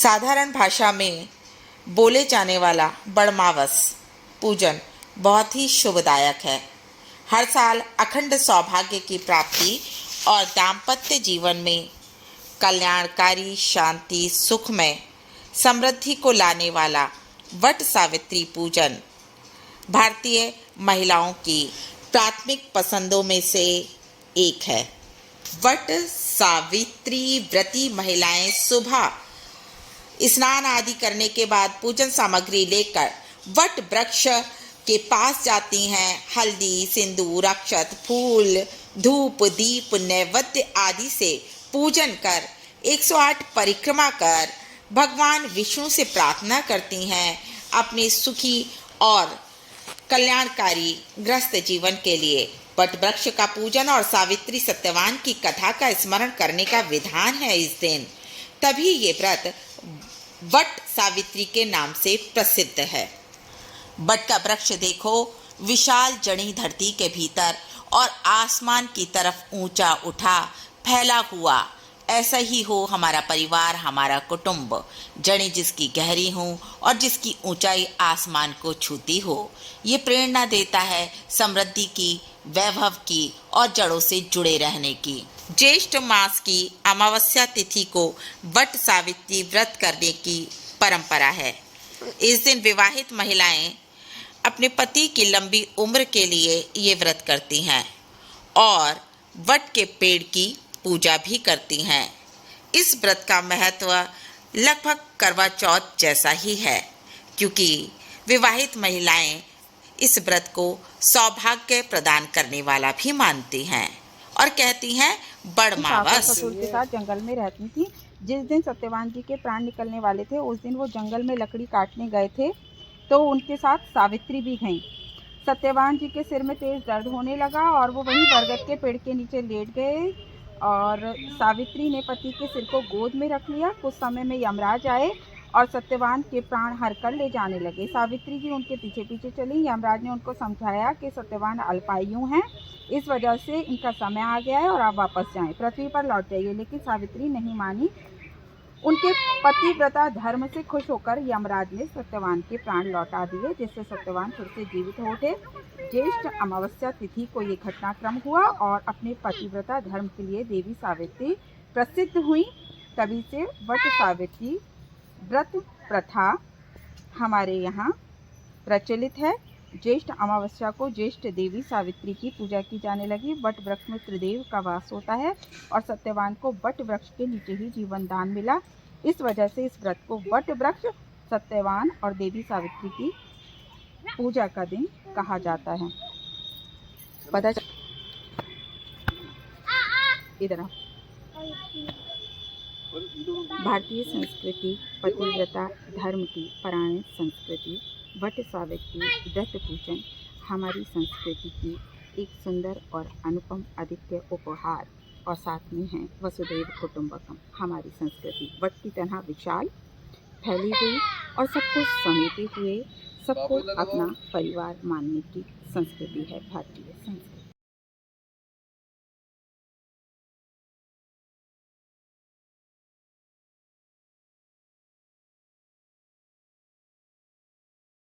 साधारण भाषा में बोले जाने वाला बड़मावस पूजन बहुत ही शुभदायक है। हर साल अखंड सौभाग्य की प्राप्ति और दाम्पत्य जीवन में कल्याणकारी, शांति, सुखमय, समृद्धि को लाने वाला वट सावित्री पूजन भारतीय महिलाओं की प्राथमिक पसंदों में से एक है। वट सावित्री व्रती महिलाएं सुबह स्नान आदि करने के बाद पूजन सामग्री लेकर वट वृक्ष के पास जाती हैं। हल्दी, सिंदूर, अक्षत, फूल, धूप, दीप, नैवेद्य आदि से पूजन कर 108 परिक्रमा कर भगवान विष्णु से प्रार्थना करती हैं अपने सुखी और कल्याणकारी गृहस्थ जीवन के लिए। वट वृक्ष का पूजन और सावित्री सत्यवान की कथा का स्मरण करने का विधान है इस दिन। तभी ये व्रत वट सावित्री के नाम से प्रसिद्ध है। वट का वृक्ष देखो, विशाल जड़ी धरती के भीतर और आसमान की तरफ ऊंचा उठा फैला हुआ। ऐसा ही हो हमारा परिवार, हमारा कुटुंब, जड़ी जिसकी गहरी हो और जिसकी ऊंचाई आसमान को छूती हो। ये प्रेरणा देता है समृद्धि की, वैभव की और जड़ों से जुड़े रहने की। ज्येष्ठ मास की अमावस्या तिथि को वट सावित्री व्रत करने की परंपरा है। इस दिन विवाहित महिलाएं अपने पति की लंबी उम्र के लिए ये व्रत करती हैं और वट के पेड़ की पूजा भी करती हैं। इस व्रत का महत्व लगभग करवा चौथ जैसा ही है, क्योंकि विवाहित महिलाएं इस व्रत को सौभाग्य प्रदान करने वाला भी मानती हैं और कहती हैं बड़मावस। ससुर के साथ जंगल में रहती थी। जिस दिन सत्यवान जी के प्राण निकलने वाले थे उस दिन वो जंगल में लकड़ी काटने गए थे, तो उनके साथ सावित्री भी गईं। सत्यवान जी के सिर में तेज दर्द होने लगा और वो वहीं बरगद के पेड़ के नीचे लेट गए और सावित्री ने पति के सिर को गोद में रख लिया। कुछ समय में यमराज आए और सत्यवान के प्राण हर कर ले जाने लगे। सावित्री जी उनके पीछे पीछे चली। यमराज ने उनको समझाया कि सत्यवान अल्पायु हैं, इस वजह से इनका समय आ गया है और आप वापस जाएं, पृथ्वी पर लौट जाइए। लेकिन सावित्री नहीं मानी। उनके पतिव्रता धर्म से खुश होकर यमराज ने सत्यवान के प्राण लौटा दिए, जिससे सत्यवान फिर से जीवित हो उठे। ज्येष्ठ अमावस्या तिथि को ये घटनाक्रम हुआ और अपने पतिव्रता धर्म के लिए देवी सावित्री प्रसिद्ध हुई। तभी से वट सावित्री व्रत प्रथा हमारे यहाँ प्रचलित है। ज्येष्ठ अमावस्या को ज्येष्ठ देवी सावित्री की पूजा की जाने लगी। वट वृक्ष में त्रिदेव का वास होता है और सत्यवान को वट वृक्ष के नीचे ही जीवन दान मिला। इस वजह से इस व्रत को वट वृक्ष, सत्यवान और देवी सावित्री की पूजा का दिन कहा जाता है। पता इधर भारतीय संस्कृति पतिव्रता धर्म की पौराणिक संस्कृति वट सावित्री व्रत पूजन हमारी संस्कृति की एक सुंदर और अनुपम अद्वितीय उपहार और साथ में है वसुधैव कुटुंबकम। हमारी संस्कृति वट की तरह विशाल, फैली हुई और सबको समेटे हुए, सबको अपना परिवार मानने की संस्कृति है भारतीय संस्कृति।